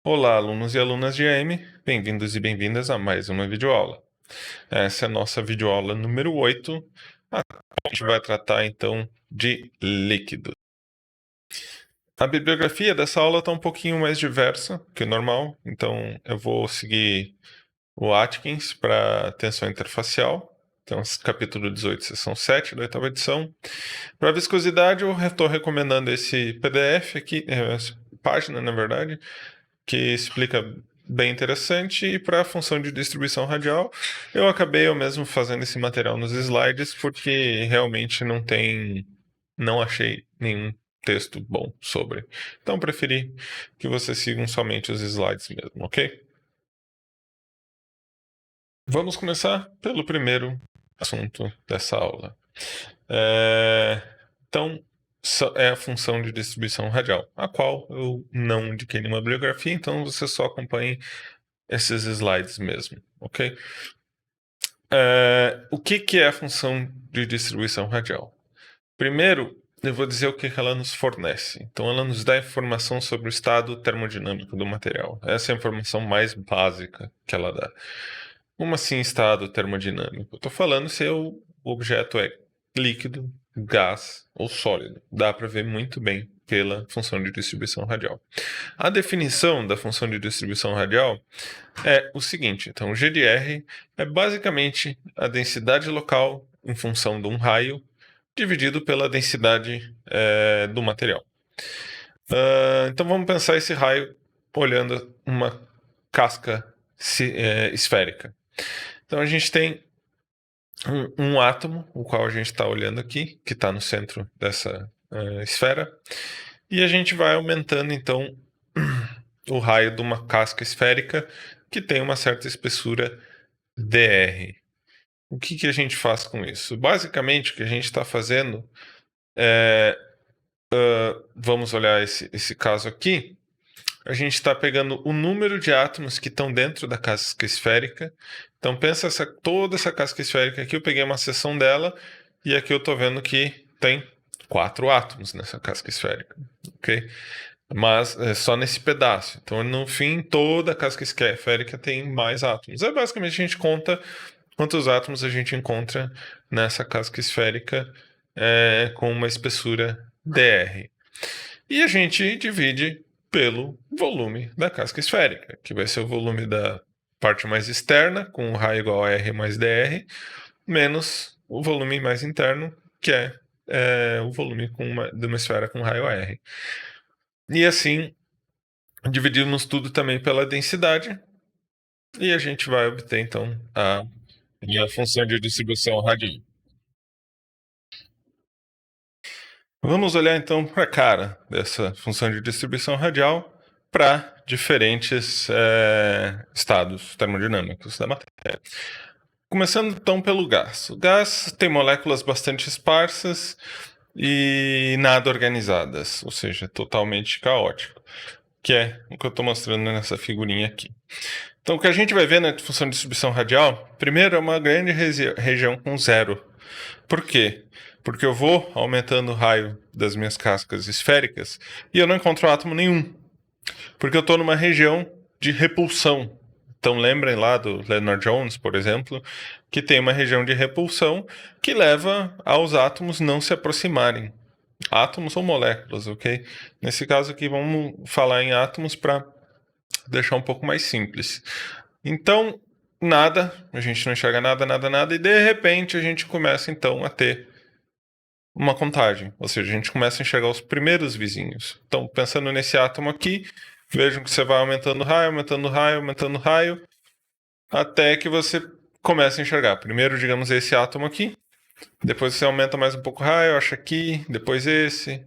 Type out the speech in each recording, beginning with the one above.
Olá, alunos e alunas de AM, bem-vindos e bem-vindas a mais uma videoaula. Essa é a nossa videoaula número 8. A gente vai tratar então de líquidos. A bibliografia dessa aula está um pouquinho mais diversa que o normal, então eu vou seguir o Atkins para tensão interfacial. Então, capítulo 18, seção 7 da oitava edição. Para viscosidade, eu estou recomendando esse PDF aqui, essa página, na verdade, que explica bem interessante. E para a função de distribuição radial, eu acabei eu mesmo fazendo esse material nos slides, porque realmente não achei nenhum texto bom sobre. Então preferi que vocês sigam somente os slides mesmo, ok? Vamos começar pelo primeiro assunto dessa aula. Então, é a função de distribuição radial, a qual eu não indiquei nenhuma bibliografia, então você só acompanhe esses slides mesmo, ok? O que é a função de distribuição radial? Primeiro, eu vou dizer o que ela nos fornece. Então, ela nos dá informação sobre o estado termodinâmico do material. Essa é a informação mais básica que ela dá. Como assim estado termodinâmico? Estou falando se o objeto é líquido, gás ou sólido. Dá para ver muito bem pela função de distribuição radial. A definição da função de distribuição radial é o seguinte: então, o G de R é basicamente a densidade local em função de um raio dividido pela densidade do material. Então, vamos pensar esse raio olhando uma casca esférica. Então, a gente tem um átomo, o qual a gente está olhando aqui, que está no centro dessa esfera, e a gente vai aumentando, então, o raio de uma casca esférica que tem uma certa espessura dr. O que a gente faz com isso? Basicamente, o que a gente está fazendo é. Vamos olhar esse caso aqui. A gente está pegando o número de átomos que estão dentro da casca esférica. Então, pensa toda essa casca esférica aqui. Eu peguei uma seção dela e aqui eu estou vendo que tem 4 átomos nessa casca esférica. Ok? Mas é só nesse pedaço. Então, no fim, toda a casca esférica tem mais átomos. Basicamente, a gente conta quantos átomos a gente encontra nessa casca esférica com uma espessura dr. E a gente divide pelo volume da casca esférica, que vai ser o volume da parte mais externa, com o raio igual a R mais dr, menos o volume mais interno, que é o volume de uma esfera com raio R. E assim, dividimos tudo também pela densidade, e a gente vai obter, então, a função de distribuição radial. Vamos olhar, então, para a cara dessa função de distribuição radial para diferentes estados termodinâmicos da matéria. Começando, então, pelo gás. O gás tem moléculas bastante esparsas e nada organizadas, ou seja, totalmente caótico, que é o que eu estou mostrando nessa figurinha aqui. Então, o que a gente vai ver na função de distribuição radial, primeiro, é uma grande região com zero. Por quê? Porque eu vou aumentando o raio das minhas cascas esféricas e eu não encontro átomo nenhum. Porque eu estou numa região de repulsão. Então, lembrem lá do Leonard Jones, por exemplo, que tem uma região de repulsão que leva aos átomos não se aproximarem. Átomos ou moléculas, ok? Nesse caso aqui, vamos falar em átomos para deixar um pouco mais simples. Então, nada, a gente não enxerga nada, nada, nada, e de repente a gente começa então a ter uma contagem, ou seja, a gente começa a enxergar os primeiros vizinhos. Então, pensando nesse átomo aqui, vejam que você vai aumentando o raio, aumentando o raio, aumentando o raio, até que você começa a enxergar. Primeiro, digamos, esse átomo aqui, depois você aumenta mais um pouco o raio, acha aqui, depois esse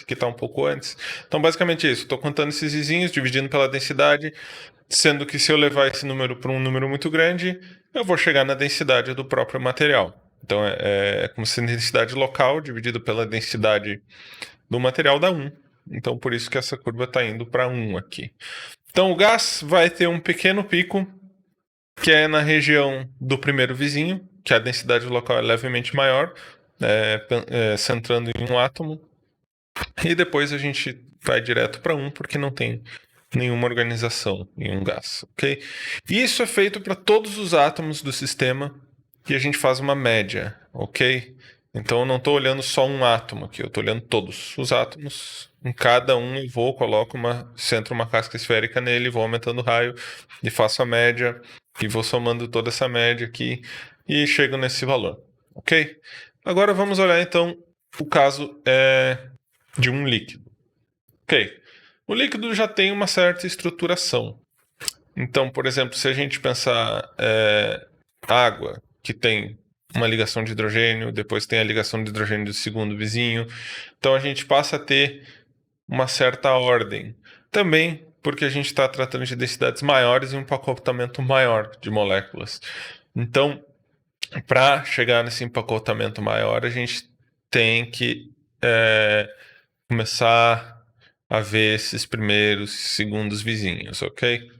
aqui está um pouco antes. Então, basicamente isso. Estou contando esses vizinhos, dividindo pela densidade, sendo que se eu levar esse número para um número muito grande, eu vou chegar na densidade do próprio material. Então, é como se a densidade local dividido pela densidade do material dá 1. Então, por isso que essa curva está indo para 1 aqui. Então, o gás vai ter um pequeno pico, que é na região do primeiro vizinho, que a densidade local é levemente maior, centrando em um átomo. E depois a gente vai direto para 1, porque não tem nenhuma organização em um gás, ok? Isso é feito para todos os átomos do sistema e a gente faz uma média, ok? Então eu não estou olhando só um átomo aqui, eu estou olhando todos os átomos. Em cada um eu vou, coloco centro uma casca esférica nele, vou aumentando o raio e faço a média e vou somando toda essa média aqui e chego nesse valor, ok? Agora vamos olhar então o caso de um líquido. Ok, o líquido já tem uma certa estruturação. Então, por exemplo, se a gente pensar água, que tem uma ligação de hidrogênio, depois tem a ligação de hidrogênio do segundo vizinho, então a gente passa a ter uma certa ordem. Também porque a gente está tratando de densidades maiores e um empacotamento maior de moléculas. Então, para chegar nesse empacotamento maior, a gente tem que começar a ver esses primeiros, segundos vizinhos, ok?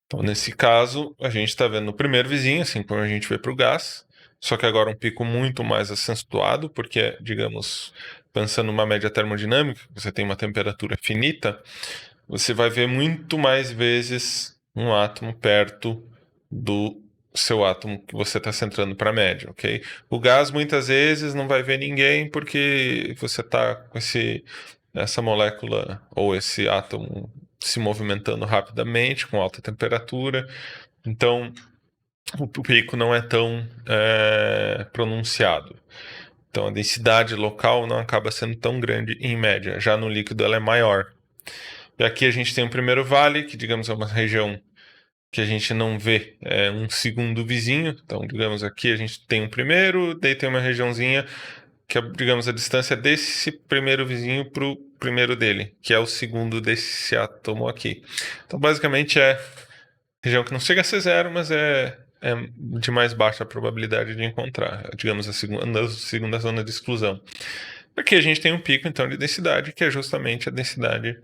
Então, nesse caso, a gente está vendo o primeiro vizinho, assim como a gente vê para o gás, só que agora um pico muito mais acentuado, porque, digamos, pensando numa média termodinâmica, você tem uma temperatura finita, você vai ver muito mais vezes um átomo perto do seu átomo que você está centrando para a média, ok? O gás muitas vezes não vai ver ninguém porque você está com essa molécula ou esse átomo se movimentando rapidamente com alta temperatura, então o pico não é tão pronunciado. Então a densidade local não acaba sendo tão grande em média, já no líquido ela é maior. E aqui a gente tem o primeiro vale, que digamos é uma região que a gente não vê um segundo vizinho. Então, digamos aqui a gente tem um primeiro, daí tem uma regiãozinha que é, digamos, a distância desse primeiro vizinho para o primeiro dele, que é o segundo desse átomo aqui. Então, basicamente é região que não chega a ser zero, mas é de mais baixa probabilidade de encontrar, digamos, a segunda zona de exclusão. Aqui a gente tem um pico, então, de densidade, que é justamente a densidade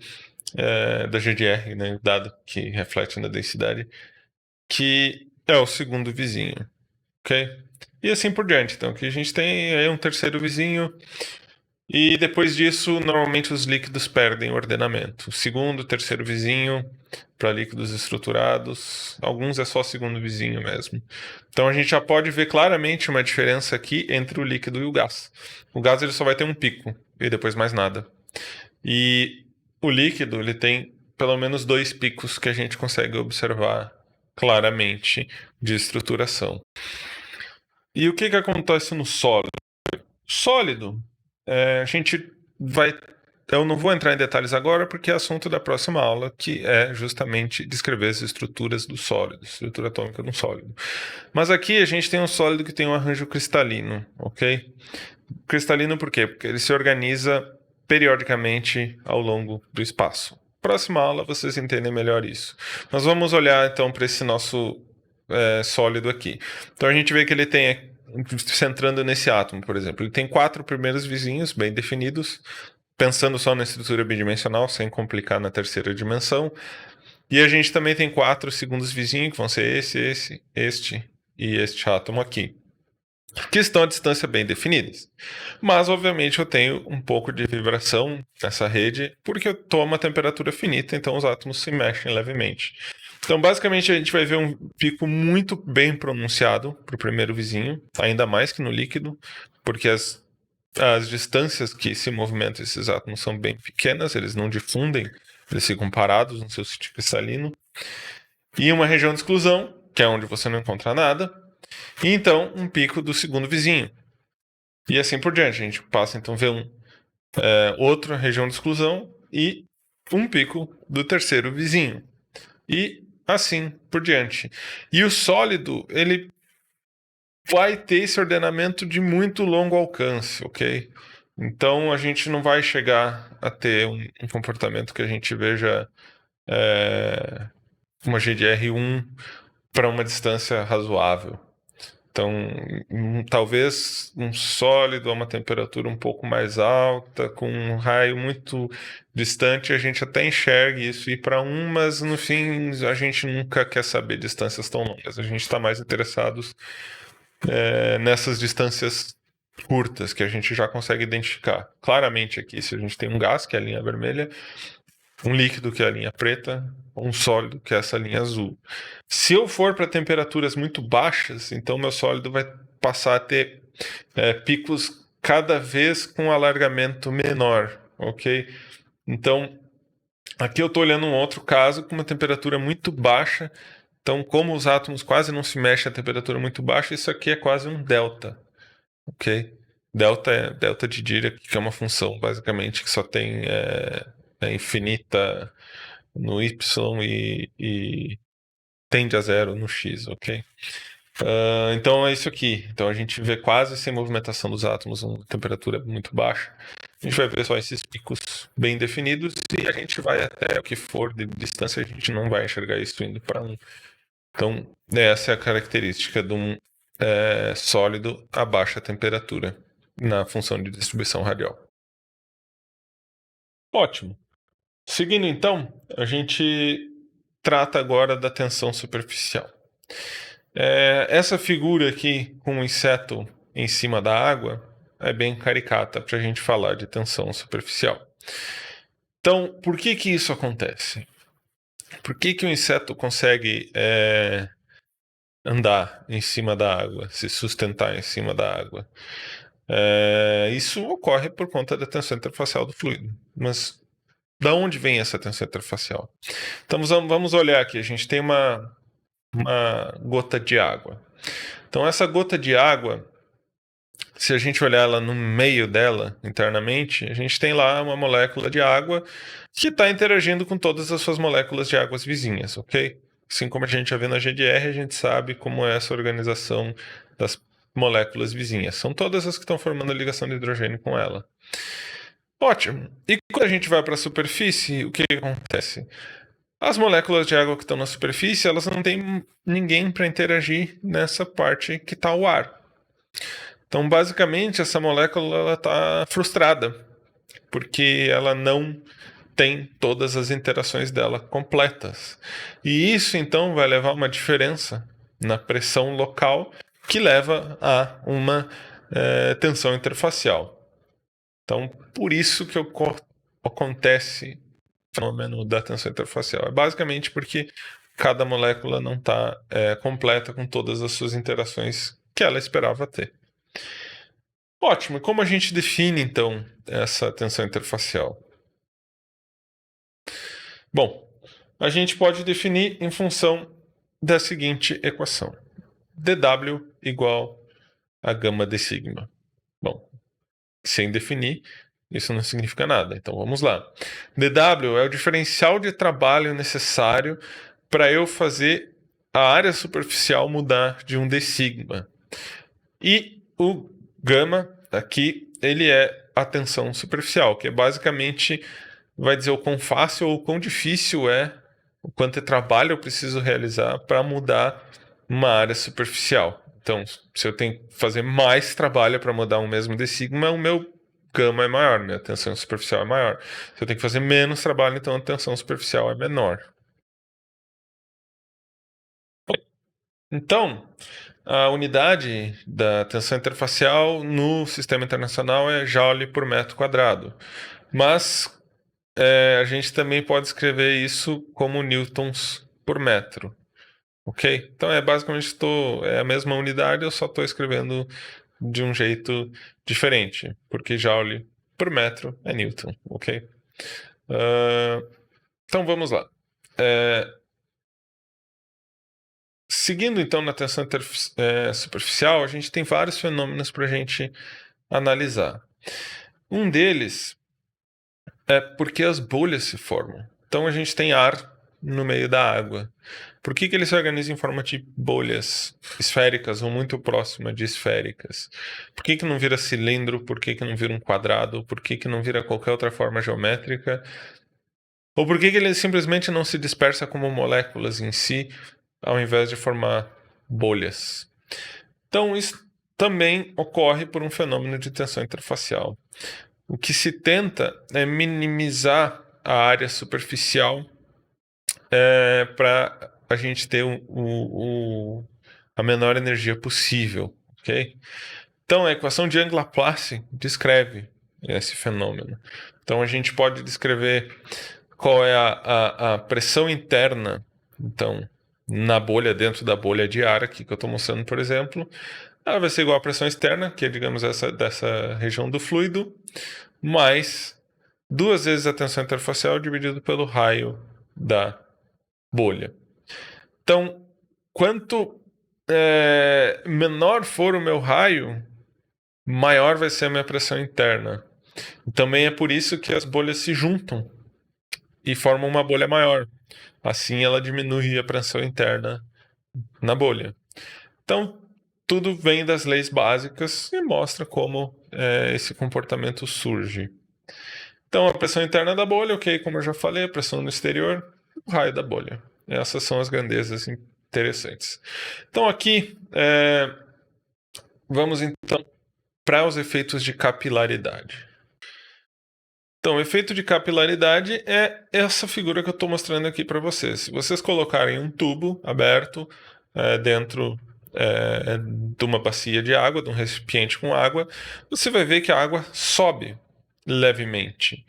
da GDR, né, dado que reflete na densidade, que é o segundo vizinho, ok? E assim por diante. Então, aqui a gente tem aí um terceiro vizinho, e depois disso, normalmente os líquidos perdem o ordenamento. Segundo, terceiro vizinho, para líquidos estruturados, alguns é só segundo vizinho mesmo. Então a gente já pode ver claramente uma diferença aqui entre o líquido e o gás. O gás ele só vai ter um pico e depois mais nada. E o líquido ele tem pelo menos 2 picos que a gente consegue observar claramente de estruturação. E o que acontece no sólido? Sólido, a gente vai. Eu não vou entrar em detalhes agora, porque é assunto da próxima aula, que é justamente descrever as estruturas do sólido, estrutura atômica de um sólido. Mas aqui a gente tem um sólido que tem um arranjo cristalino, ok? Cristalino por quê? Porque ele se organiza periodicamente ao longo do espaço. Próxima aula vocês entendem melhor isso. Nós vamos olhar então para esse nosso sólido aqui. Então a gente vê que ele tem, centrando nesse átomo, por exemplo, ele tem 4 primeiros vizinhos bem definidos, pensando só na estrutura bidimensional, sem complicar na terceira dimensão. E a gente também tem 4 segundos vizinhos, que vão ser este e este átomo aqui, que estão a distância bem definidas. Mas, obviamente, eu tenho um pouco de vibração nessa rede, porque eu estou a uma temperatura finita, então os átomos se mexem levemente. Então, basicamente, a gente vai ver um pico muito bem pronunciado para o primeiro vizinho, ainda mais que no líquido, porque as distâncias que se movimentam esses átomos são bem pequenas, eles não difundem, eles ficam parados no seu sítio cristalino. E uma região de exclusão, que é onde você não encontra nada, e então um pico do segundo vizinho. E assim por diante. A gente passa então a ver outra região de exclusão e um pico do terceiro vizinho. E assim por diante. E o sólido, ele vai ter esse ordenamento de muito longo alcance, ok? Então a gente não vai chegar a ter um comportamento que a gente veja uma GDR1 para uma distância razoável. Então, talvez um sólido a uma temperatura um pouco mais alta, com um raio muito distante, a gente até enxergue isso ir para mas no fim a gente nunca quer saber distâncias tão longas. A gente está mais interessados nessas distâncias curtas que a gente já consegue identificar claramente aqui. Se a gente tem um gás, que é a linha vermelha, um líquido, que é a linha preta, um sólido, que é essa linha azul. Se eu for para temperaturas muito baixas, então meu sólido vai passar a ter picos cada vez com um alargamento menor, ok? Então, aqui eu estou olhando um outro caso com uma temperatura muito baixa. Então, como os átomos quase não se mexem a temperatura muito baixa, isso aqui é quase um delta, ok? Delta é delta de Dirac, que é uma função basicamente que só tem é infinita no y e tende a zero no x, ok? Então é isso aqui. Então a gente vê quase sem movimentação dos átomos, uma temperatura muito baixa. A gente vai ver só esses picos bem definidos e a gente vai até o que for de distância, a gente não vai enxergar isso indo para 1. Então essa é a característica de um sólido a baixa temperatura na função de distribuição radial. Ótimo. Seguindo então, a gente trata agora da tensão superficial. Essa figura aqui com um inseto em cima da água é bem caricata para a gente falar de tensão superficial. Então, por que isso acontece? Por que o inseto consegue andar em cima da água, se sustentar em cima da água? Isso ocorre por conta da tensão interfacial do fluido. Mas da onde vem essa tensão interfacial? Então vamos olhar aqui. A gente tem uma gota de água. Então essa gota de água, se a gente olhar ela no meio dela, internamente, a gente tem lá uma molécula de água que está interagindo com todas as suas moléculas de águas vizinhas, ok? Assim como a gente já vê na GDR, a gente sabe como é essa organização das moléculas vizinhas. São todas as que estão formando a ligação de hidrogênio com ela. Ótimo. E quando a gente vai para a superfície, o que acontece? As moléculas de água que estão na superfície, elas não têm ninguém para interagir nessa parte que está o ar. Então, basicamente, essa molécula está frustrada, porque ela não tem todas as interações dela completas. E isso, então, vai levar a uma diferença na pressão local, que leva a uma tensão interfacial. Então, por isso que acontece o fenômeno da tensão interfacial. É basicamente porque cada molécula não está completa com todas as suas interações que ela esperava ter. Ótimo. E como a gente define, então, essa tensão interfacial? Bom, a gente pode definir em função da seguinte equação. dW igual a gama de sigma. Bom, sem definir, isso não significa nada. Então vamos lá. dW é o diferencial de trabalho necessário para eu fazer a área superficial mudar de um d sigma. E o gama aqui, ele é a tensão superficial, que é basicamente vai dizer o quão fácil ou o quão difícil é, o quanto de trabalho eu preciso realizar para mudar uma área superficial. Então, se eu tenho que fazer mais trabalho para mudar um mesmo d sigma, o meu gama é maior, minha tensão superficial é maior. Se eu tenho que fazer menos trabalho, então a tensão superficial é menor. Então, a unidade da tensão interfacial no sistema internacional é joule por metro quadrado. Mas a gente também pode escrever isso como newtons por metro. Ok? Então basicamente é a mesma unidade, eu só estou escrevendo de um jeito diferente, porque joule por metro é newton, ok? Então vamos lá. Seguindo então na tensão superficial, a gente tem vários fenômenos para a gente analisar. Um deles é porque as bolhas se formam. Então a gente tem ar no meio da água. Por que ele se organiza em forma de bolhas esféricas ou muito próxima de esféricas? Por que não vira cilindro? Por que não vira um quadrado? Por que não vira qualquer outra forma geométrica? Ou por que ele simplesmente não se dispersa como moléculas em si, ao invés de formar bolhas? Então isso também ocorre por um fenômeno de tensão interfacial. O que se tenta é minimizar a área superficial para a gente ter a menor energia possível, ok? Então, a equação de Young-Laplace descreve esse fenômeno. Então, a gente pode descrever qual é a pressão interna, então, na bolha, dentro da bolha de ar aqui que eu estou mostrando, por exemplo. Ela vai ser igual à pressão externa, que é, digamos, dessa região do fluido, mais 2 vezes a tensão interfacial dividido pelo raio da bolha. Então, quanto menor for o meu raio, maior vai ser a minha pressão interna. Também é por isso que as bolhas se juntam e formam uma bolha maior. Assim ela diminui a pressão interna na bolha. Então, tudo vem das leis básicas e mostra como esse comportamento surge. Então, a pressão interna da bolha, ok, como eu já falei, a pressão no exterior, o raio da bolha. Essas são as grandezas interessantes. Então, aqui, vamos então para os efeitos de capilaridade. Então, o efeito de capilaridade é essa figura que eu estou mostrando aqui para vocês. Se vocês colocarem um tubo aberto dentro de uma bacia de água, de um recipiente com água, você vai ver que a água sobe levemente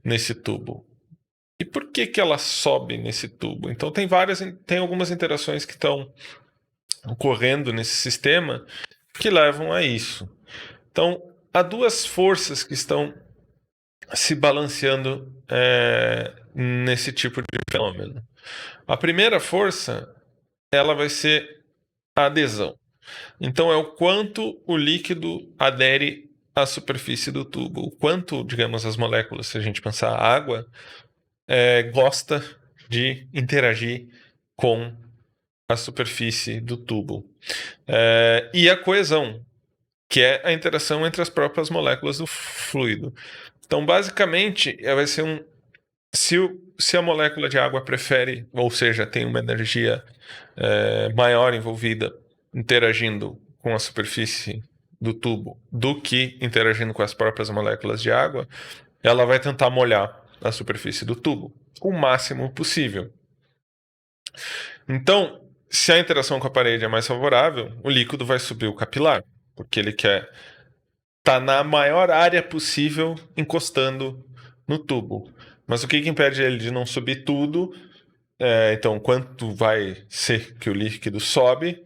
nesse tubo. E por que ela sobe nesse tubo? Então, tem algumas interações que estão ocorrendo nesse sistema que levam a isso. Então, há duas forças que estão se balanceando nesse tipo de fenômeno. A primeira força, ela vai ser a adesão. Então, é o quanto o líquido adere à superfície do tubo. O quanto, digamos, as moléculas, se a gente pensar a água, gosta de interagir com a superfície do tubo. E a coesão, que é a interação entre as próprias moléculas do fluido. Então, basicamente, vai ser se a molécula de água prefere, ou seja, tem uma energia maior envolvida interagindo com a superfície do tubo do que interagindo com as próprias moléculas de água, ela vai tentar molhar a superfície do tubo o máximo possível. Então, se a interação com a parede é mais favorável, o líquido vai subir o capilar, porque ele quer estar na maior área possível encostando no tubo. Mas o que impede ele de não subir tudo? Então, quanto vai ser que o líquido sobe,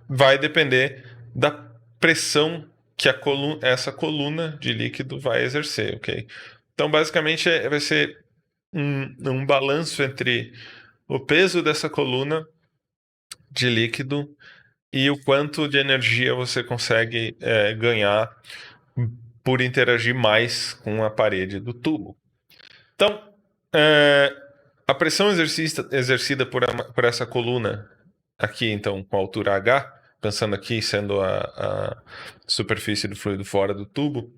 vai depender da pressão que essa coluna de líquido vai exercer, ok? Então, basicamente, vai ser um balanço entre o peso dessa coluna de líquido e o quanto de energia você consegue ganhar por interagir mais com a parede do tubo. Então, a pressão exercida por essa coluna aqui, então, com a altura H, pensando aqui sendo a superfície do fluido fora do tubo,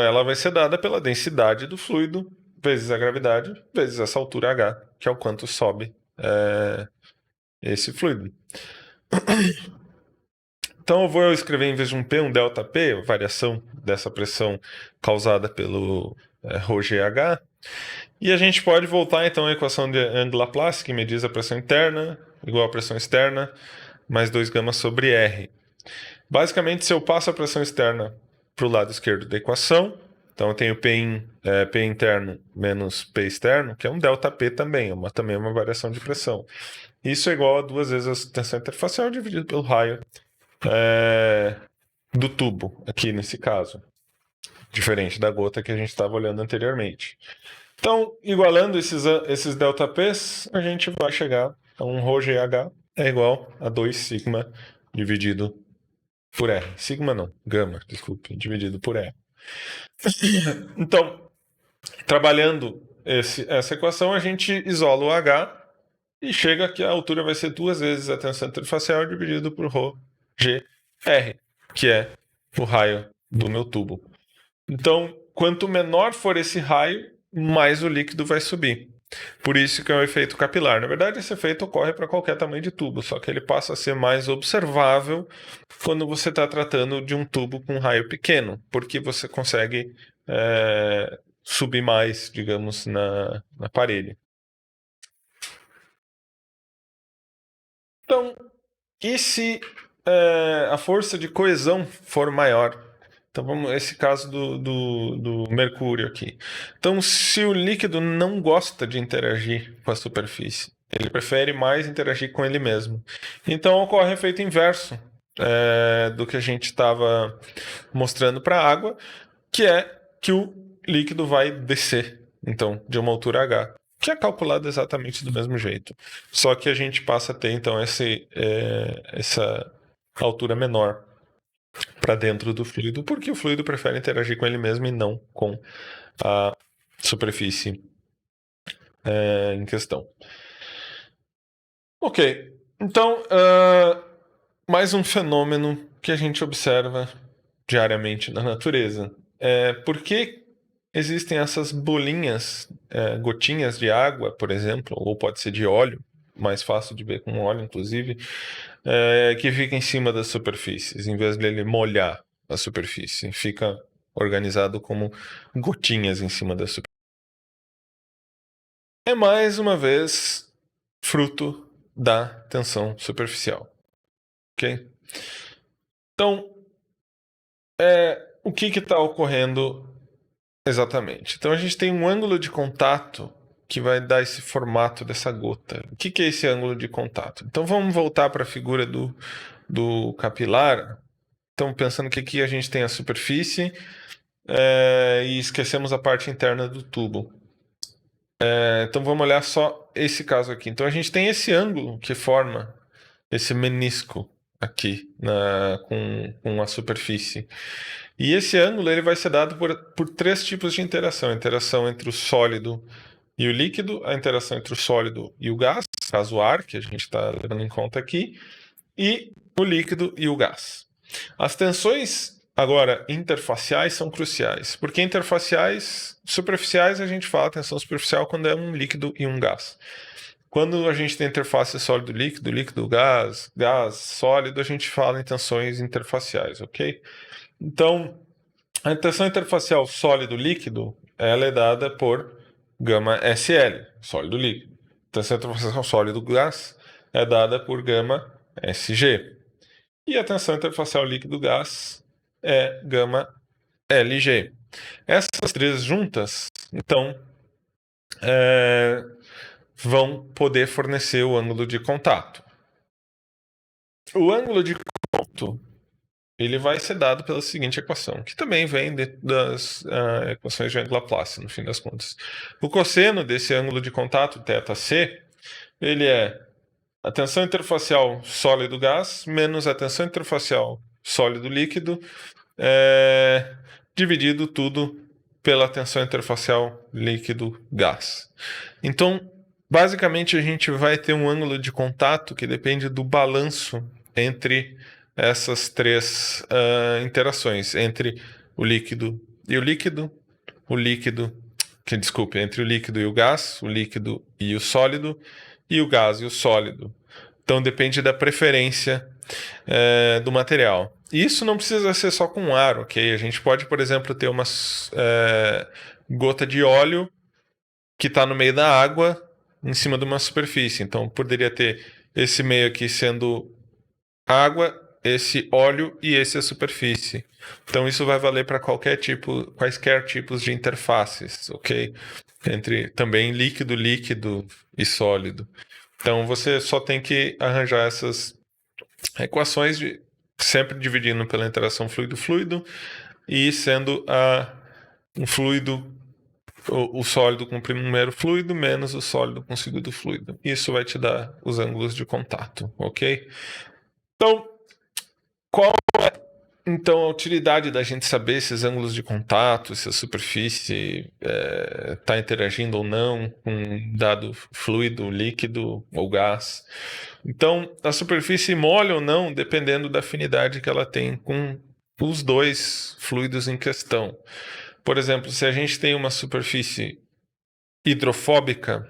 ela vai ser dada pela densidade do fluido vezes a gravidade, vezes essa altura H, que é o quanto sobe esse fluido. Então eu vou escrever em vez de um P, um ΔP, a variação dessa pressão causada pelo ρgH. E a gente pode voltar então à equação de Young-Laplace, que me diz a pressão interna igual a pressão externa mais 2 gama sobre R. Basicamente, se eu passo a pressão externa para o lado esquerdo da equação, então eu tenho P interno menos P externo, que é um ΔP também, também é uma variação de pressão. Isso é igual a 2 vezes a tensão interfacial dividido pelo raio do tubo, aqui nesse caso. Diferente da gota que a gente estava olhando anteriormente. Então, igualando esses ΔPs, a gente vai chegar a um ρgH é igual a 2 sigma dividido por R. Sigma não, gama, desculpe, dividido por R. Então, trabalhando essa equação, a gente isola o H e chega que a altura vai ser 2 vezes a tensão interfacial dividido por ρgR, que é o raio do meu tubo. Então, quanto menor for esse raio, mais o líquido vai subir. Por isso que é o efeito capilar. Na verdade, esse efeito ocorre para qualquer tamanho de tubo, só que ele passa a ser mais observável quando você está tratando de um tubo com um raio pequeno, porque você consegue subir mais, digamos, na parede. Então, e se a força de coesão for maior. Então, vamos esse caso do mercúrio aqui. Então, se o líquido não gosta de interagir com a superfície, ele prefere mais interagir com ele mesmo. Então, ocorre o efeito inverso do que a gente estava mostrando para a água, que é que o líquido vai descer, então, de uma altura H, que é calculado exatamente do mesmo jeito. Só que a gente passa a ter, então, essa altura menor para dentro do fluido, porque o fluido prefere interagir com ele mesmo e não com a superfície em questão. Ok, então, mais um fenômeno que a gente observa diariamente na natureza. Por que existem essas bolinhas, gotinhas de água, por exemplo, ou pode ser de óleo, mais fácil de ver com óleo, inclusive, que fica em cima das superfícies, em vez dele molhar a superfície. Fica organizado como gotinhas em cima da superfície. É mais uma vez fruto da tensão superficial. Ok? Então, o que está ocorrendo exatamente? Então, a gente tem um ângulo de contato que vai dar esse formato dessa gota. O que é esse ângulo de contato? Então, vamos voltar para a figura do capilar. Então, pensando que aqui a gente tem a superfície e esquecemos a parte interna do tubo. Então, vamos olhar só esse caso aqui. Então, a gente tem esse ângulo que forma esse menisco aqui com a superfície. E esse ângulo ele vai ser dado por três tipos de interação. A interação entre o sólido e o líquido, a interação entre o sólido e o gás, caso o ar, que a gente está levando em conta aqui, e o líquido e o gás. As tensões, agora, interfaciais são cruciais, porque interfaciais, superficiais, a gente fala tensão superficial quando é um líquido e um gás. Quando a gente tem interface sólido-líquido, líquido-gás, gás-sólido, a gente fala em tensões interfaciais, ok? Então, a tensão interfacial sólido-líquido, ela é dada por gama SL, sólido-líquido. A tensão interfacial sólido-gás é dada por gama SG. E a tensão interfacial líquido-gás é gama LG. Essas três juntas, então, vão poder fornecer o ângulo de contato. O ângulo de contato ele vai ser dado pela seguinte equação, que também vem das equações de Laplace, no fim das contas. O cosseno desse ângulo de contato, θc, ele é a tensão interfacial sólido-gás menos a tensão interfacial sólido-líquido, dividido tudo pela tensão interfacial líquido-gás. Então, basicamente, a gente vai ter um ângulo de contato que depende do balanço entre essas três interações, entre o líquido e o líquido, entre o líquido e o gás, o líquido e o sólido, e o gás e o sólido. Então depende da preferência do material. Isso não precisa ser só com ar, ok? A gente pode, por exemplo, ter uma gota de óleo que está no meio da água em cima de uma superfície. Então poderia ter esse meio aqui sendo água, esse óleo e esse a superfície. Então isso vai valer para quaisquer tipos de interfaces, ok? Entre também líquido, líquido e sólido. Então você só tem que arranjar essas equações sempre dividindo pela interação fluido-fluido e sendo um fluido o sólido com o primeiro fluido menos o sólido com o segundo fluido. Isso vai te dar os ângulos de contato, ok? Então, qual é então a utilidade da gente saber esses ângulos de contato, se a superfície está interagindo ou não com um dado fluido, líquido ou gás? Então, a superfície molha ou não dependendo da afinidade que ela tem com os dois fluidos em questão. Por exemplo, se a gente tem uma superfície hidrofóbica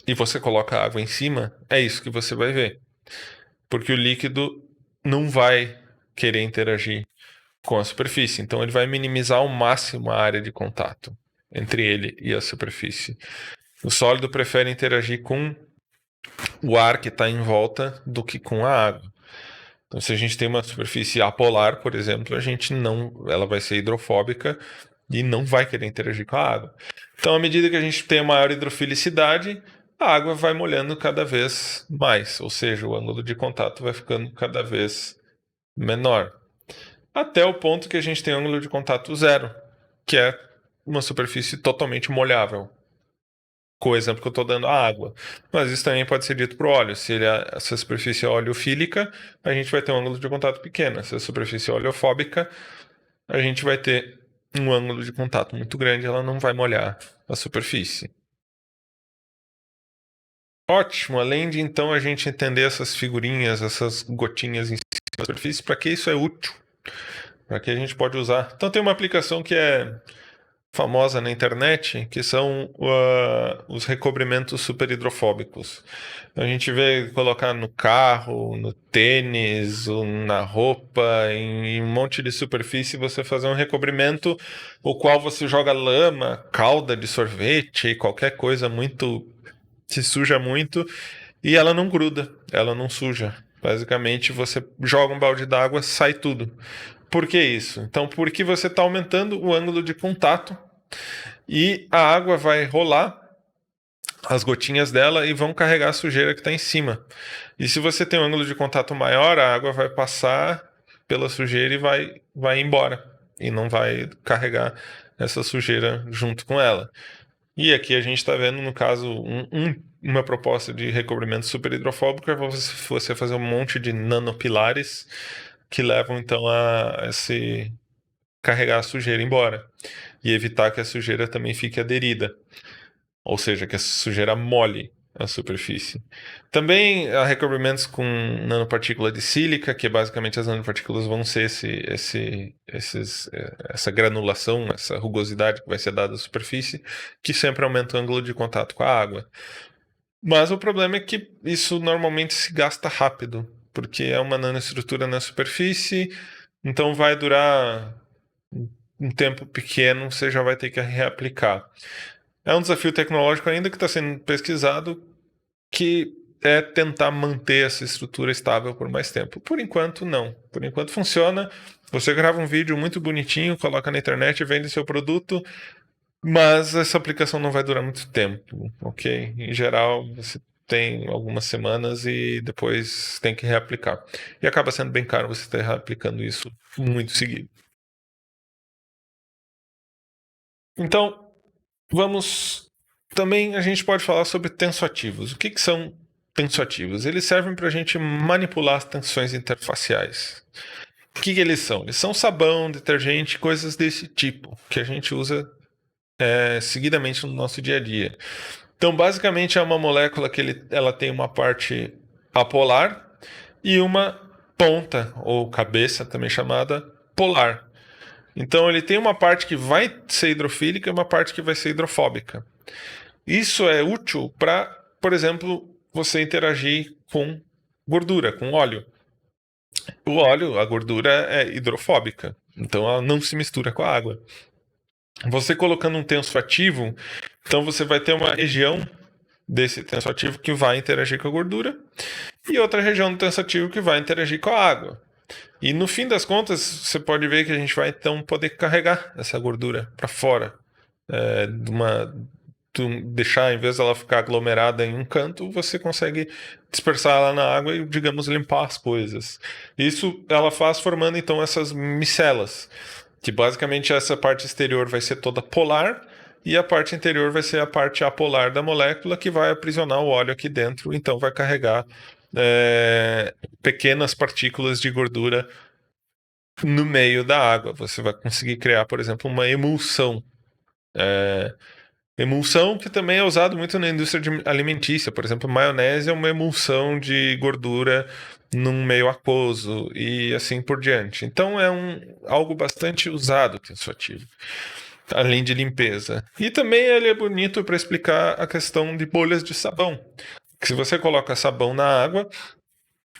e você coloca água em cima, é isso que você vai ver. Porque o líquido não vai querer interagir com a superfície. Então ele vai minimizar ao máximo a área de contato entre ele e a superfície. O sólido prefere interagir com o ar que está em volta do que com a água. Então, se a gente tem uma superfície apolar, por exemplo, ela vai ser hidrofóbica e não vai querer interagir com a água. Então, à medida que a gente tem a maior hidrofilicidade, a água vai molhando cada vez mais, ou seja, o ângulo de contato vai ficando cada vez menor. Até o ponto que a gente tem ângulo de contato zero, que é uma superfície totalmente molhável. Com o exemplo que eu estou dando, a água. Mas isso também pode ser dito para o óleo. Se a superfície é oleofílica, a gente vai ter um ângulo de contato pequeno. Se a superfície é oleofóbica, a gente vai ter um ângulo de contato muito grande, ela não vai molhar a superfície. Ótimo, além de então a gente entender essas figurinhas, essas gotinhas em cima da superfície, para que isso é útil? Para que a gente pode usar? Então tem uma aplicação que é famosa na internet, que são os recobrimentos superhidrofóbicos. A gente vê colocar no carro, no tênis, ou na roupa, em um monte de superfície, você fazer um recobrimento, o qual você joga lama, calda de sorvete, qualquer coisa muito se suja muito e ela não gruda, ela não suja. Basicamente, você joga um balde d'água, sai tudo. Por que isso? Então, porque você está aumentando o ângulo de contato e a água vai rolar as gotinhas dela e vão carregar a sujeira que está em cima. E se você tem um ângulo de contato maior, a água vai passar pela sujeira e vai embora. E não vai carregar essa sujeira junto com ela. E aqui a gente está vendo, no caso, uma proposta de recobrimento super hidrofóbico é você fazer um monte de nanopilares que levam então a se carregar a sujeira embora e evitar que a sujeira também fique aderida, ou seja, que a sujeira molhe a superfície. Também há recobrimentos com nanopartícula de sílica, que basicamente as nanopartículas vão ser essa granulação, essa rugosidade que vai ser dada à superfície, que sempre aumenta o ângulo de contato com a água. Mas o problema é que isso normalmente se gasta rápido, porque é uma nanoestrutura na superfície, então vai durar um tempo pequeno, você já vai ter que reaplicar. É um desafio tecnológico ainda que está sendo pesquisado, que é tentar manter essa estrutura estável por mais tempo. Por enquanto, não. Por enquanto funciona. Você grava um vídeo muito bonitinho, coloca na internet, vende seu produto, mas essa aplicação não vai durar muito tempo, ok? Em geral, você tem algumas semanas e depois tem que reaplicar. E acaba sendo bem caro você estar reaplicando isso muito seguido. Então, vamos. Também a gente pode falar sobre tensoativos. O que são tensoativos? Eles servem para a gente manipular as tensões interfaciais. O que eles são? Eles são sabão, detergente, coisas desse tipo que a gente usa seguidamente no nosso dia a dia. Então, basicamente, é uma molécula que ela tem uma parte apolar e uma ponta, ou cabeça, também chamada polar. Então, ele tem uma parte que vai ser hidrofílica e uma parte que vai ser hidrofóbica. Isso é útil para, por exemplo, você interagir com gordura, com óleo. O óleo, a gordura é hidrofóbica, então ela não se mistura com a água. Você colocando um tensoativo, então você vai ter uma região desse tensoativo que vai interagir com a gordura e outra região do tensoativo que vai interagir com a água. E no fim das contas, você pode ver que a gente vai então poder carregar essa gordura para fora de uma deixar, em vez dela ficar aglomerada em um canto, você consegue dispersar ela na água e, digamos, limpar as coisas. Isso ela faz formando então essas micelas, que basicamente essa parte exterior vai ser toda polar e a parte interior vai ser a parte apolar da molécula que vai aprisionar o óleo aqui dentro, então vai carregar pequenas partículas de gordura no meio da água. Você vai conseguir criar, por exemplo, uma emulsão. Emulsão que também é usado muito na indústria alimentícia. Por exemplo, maionese é uma emulsão de gordura num meio aquoso e assim por diante. Então é algo bastante usado tensoativo, além de limpeza. E também ele é bonito para explicar a questão de bolhas de sabão. Que se você coloca sabão na água,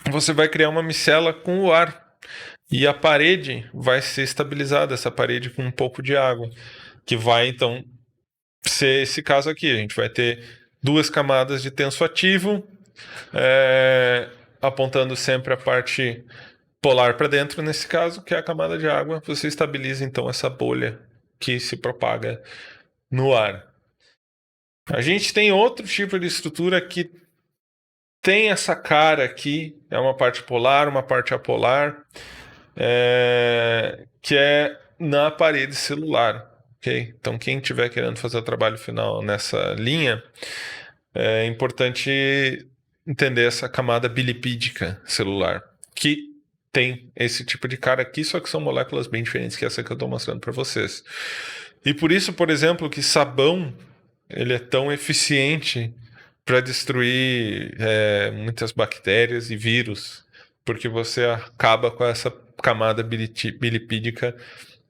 você vai criar uma micela com o ar. E a parede vai ser estabilizada, essa parede com um pouco de água, que vai então ser esse caso aqui. A gente vai ter duas camadas de tensoativo, apontando sempre a parte polar para dentro, nesse caso, que é a camada de água, você estabiliza então essa bolha que se propaga no ar. A gente tem outro tipo de estrutura que tem essa cara aqui, é uma parte polar, uma parte apolar, que é na parede celular. Okay? Então, quem estiver querendo fazer o trabalho final nessa linha, é importante entender essa camada bilipídica celular, que tem esse tipo de cara aqui, só que são moléculas bem diferentes que essa que eu estou mostrando para vocês. E por isso, por exemplo, que sabão ele é tão eficiente para destruir muitas bactérias e vírus, porque você acaba com essa camada bilipídica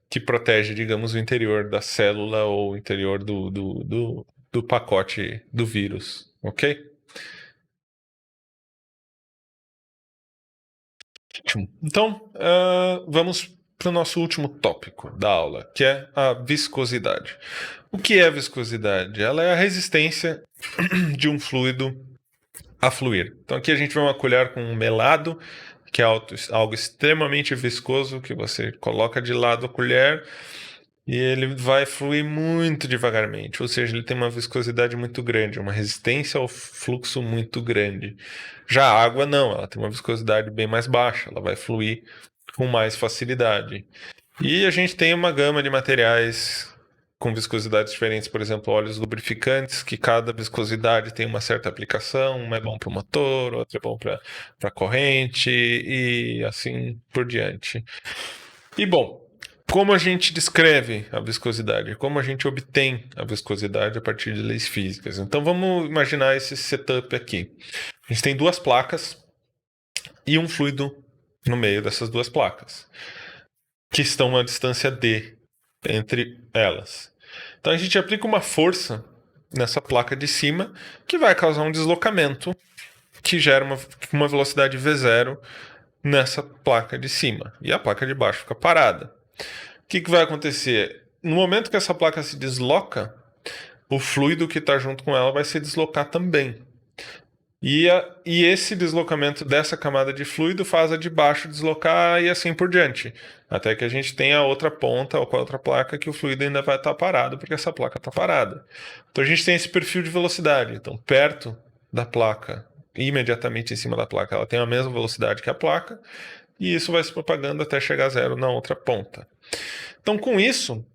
que protege, digamos, o interior da célula ou o interior do pacote do vírus, ok? Então, vamos para o nosso último tópico da aula, que é a viscosidade. O que é a viscosidade? Ela é a resistência de um fluido a fluir. Então aqui a gente vê uma colher com um melado, que é algo extremamente viscoso, que você coloca de lado a colher e ele vai fluir muito devagarmente, ou seja, ele tem uma viscosidade muito grande, uma resistência ao fluxo muito grande. Já a água não, ela tem uma viscosidade bem mais baixa, ela vai fluir com mais facilidade. E a gente tem uma gama de materiais com viscosidades diferentes, por exemplo, óleos lubrificantes, que cada viscosidade tem uma certa aplicação, um é bom para o motor, outro é bom para a corrente e assim por diante. E bom, como a gente descreve a viscosidade? Como a gente obtém a viscosidade a partir de leis físicas? Então vamos imaginar esse setup aqui. A gente tem duas placas e um fluido no meio dessas duas placas, que estão a distância d entre elas. Então a gente aplica uma força nessa placa de cima que vai causar um deslocamento que gera uma velocidade v0 nessa placa de cima. E a placa de baixo fica parada. O que vai acontecer? No momento que essa placa se desloca, o fluido que está junto com ela vai se deslocar também. E esse deslocamento dessa camada de fluido faz a de baixo deslocar e assim por diante. Até que a gente tenha a outra ponta ou com a outra placa que o fluido ainda vai estar parado, porque essa placa está parada. Então a gente tem esse perfil de velocidade. Então, perto da placa, imediatamente em cima da placa, ela tem a mesma velocidade que a placa, e isso vai se propagando até chegar a zero na outra ponta. Então, com isso,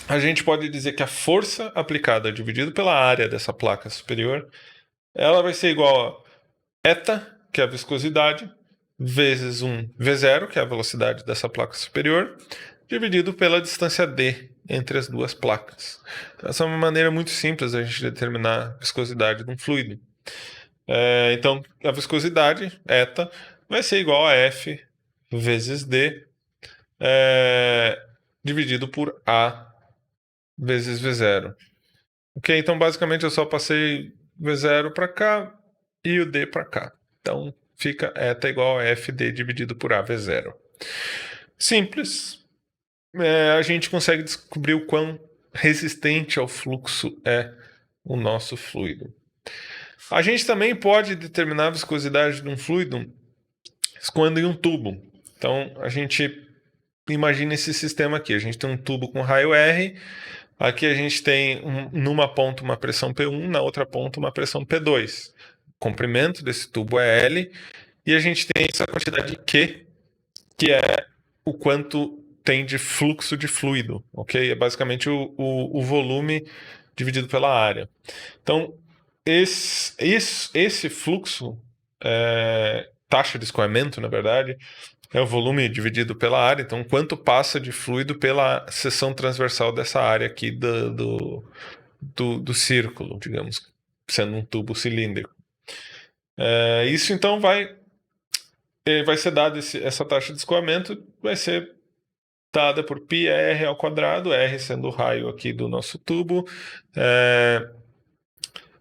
a gente pode dizer que a força aplicada dividido pela área dessa placa superior, ela vai ser igual a eta, que é a viscosidade, vezes um V0, que é a velocidade dessa placa superior, dividido pela distância d entre as duas placas. Então, essa é uma maneira muito simples de a gente determinar a viscosidade de um fluido. Então, a viscosidade, eta, vai ser igual a F vezes D, dividido por A vezes V0. Ok? Então, basicamente, eu só passei V0 para cá e o D para cá. Então, fica eta igual a FD dividido por A V0. Simples. A gente consegue descobrir o quão resistente ao fluxo é o nosso fluido. A gente também pode determinar a viscosidade de um fluido escoando em um tubo. Então, a gente imagina esse sistema aqui. A gente tem um tubo com raio R. Aqui a gente tem numa ponta uma pressão P1, na outra ponta uma pressão P2. O comprimento desse tubo é L. E a gente tem essa quantidade Q, que é o quanto tem de fluxo de fluido. Ok? É basicamente o volume dividido pela área. Então, esse fluxo, taxa de escoamento, na verdade, é o volume dividido pela área. Então, quanto passa de fluido pela seção transversal dessa área aqui do círculo, digamos, sendo um tubo cilíndrico. Isso, então, vai ser dado essa taxa de escoamento, vai ser dada por πr ao quadrado, R sendo o raio aqui do nosso tubo,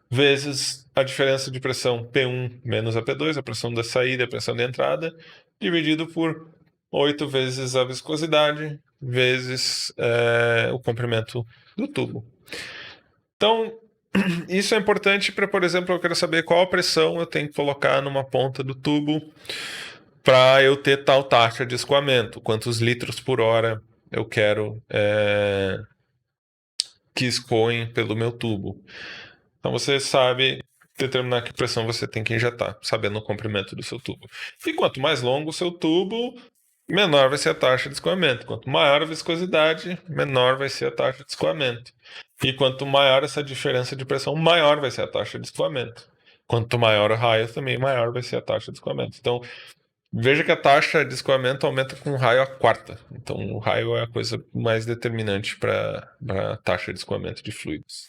vezes a diferença de pressão P1 menos a P2, a pressão da saída e a pressão da entrada, dividido por 8 vezes a viscosidade, vezes o comprimento do tubo. Então, isso é importante para, por exemplo, eu quero saber qual a pressão eu tenho que colocar numa ponta do tubo para eu ter tal taxa de escoamento, quantos litros por hora eu quero que escoem pelo meu tubo. Então você sabe determinar que pressão você tem que injetar, sabendo o comprimento do seu tubo. E quanto mais longo o seu tubo, menor vai ser a taxa de escoamento. Quanto maior a viscosidade, menor vai ser a taxa de escoamento. E quanto maior essa diferença de pressão, maior vai ser a taxa de escoamento. Quanto maior o raio, também maior vai ser a taxa de escoamento. Então, veja que a taxa de escoamento aumenta com o raio a quarta. Então, o raio é a coisa mais determinante para a taxa de escoamento de fluidos.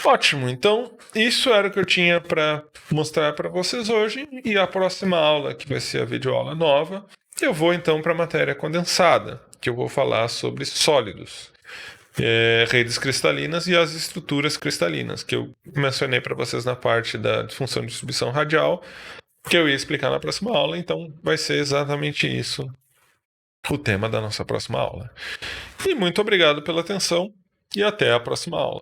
Ótimo, então isso era o que eu tinha para mostrar para vocês hoje. E a próxima aula, que vai ser a videoaula nova, eu vou então para a matéria condensada, que eu vou falar sobre sólidos. Redes cristalinas e as estruturas cristalinas, que eu mencionei para vocês na parte da disfunção de distribuição radial, que eu ia explicar na próxima aula, então vai ser exatamente isso o tema da nossa próxima aula. E muito obrigado pela atenção e até a próxima aula.